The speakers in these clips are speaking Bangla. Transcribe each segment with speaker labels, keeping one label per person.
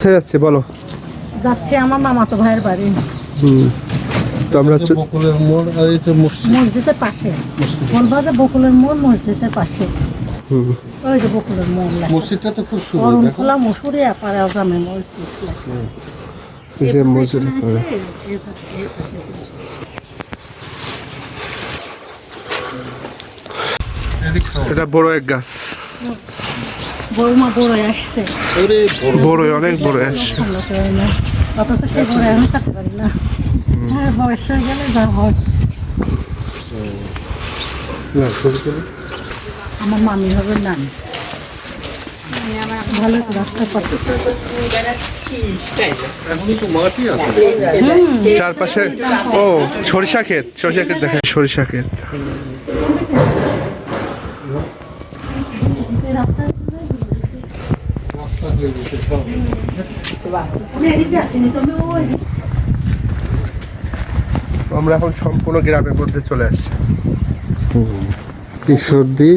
Speaker 1: কোথায় যাচ্ছে বলো?
Speaker 2: যাচ্ছে আমার মামাতো ভাইয়ের বাড়ি।
Speaker 1: তো আমরা
Speaker 3: বকুলের মোড় আর এই যে
Speaker 2: মসজিদের পাশে বলবা যে বকুলের মোড় মসজিদের পাশে। ওই যে বকুলের মোড় লেখা।
Speaker 3: মসজিদটা তো খুব সুন্দর।
Speaker 2: অরুণখোলা মসুরি পাড়ে আজামে মসজিদ।
Speaker 1: যে মসজিদ এটা বড় এক গাছ,
Speaker 2: বড়মা বড় আসছে,
Speaker 1: বড় অনেক বড় আসছে।
Speaker 2: অথচ সেই বড় আমি থাকতে পারি না। হ্যাঁ, বয়স হয়ে গেলে যা হয়। আমার মামি হবে নানি। ভালো রাস্তা পাচ্ছে।
Speaker 1: চারপাশে ও সরিষা ক্ষেত, দেখেন সরিষা ক্ষেত। আমরা এখন সম্পূর্ণ গ্রামের মধ্যে চলে আসছি।
Speaker 3: ঈশ্বরদী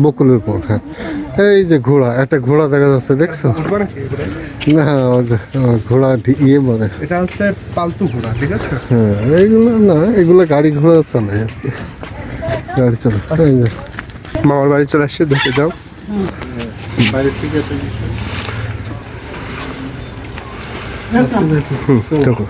Speaker 3: বকুলের পর। হ্যাঁ, এই যে ঘোড়া, একটা ঘোড়া দেখা যাচ্ছে, দেখছো? না, ঘোড়া ইয়ে বলে,
Speaker 1: এটা হচ্ছে পালতু ঘোড়া, ঠিক আছে।
Speaker 3: হ্যাঁ এইগুলো না, এগুলো গাড়ি ঘোড়া চলে আর কি, গাড়ি চলে।
Speaker 1: মামার বাড়ি চলে আসছে, দেখে যাও।
Speaker 3: দেখো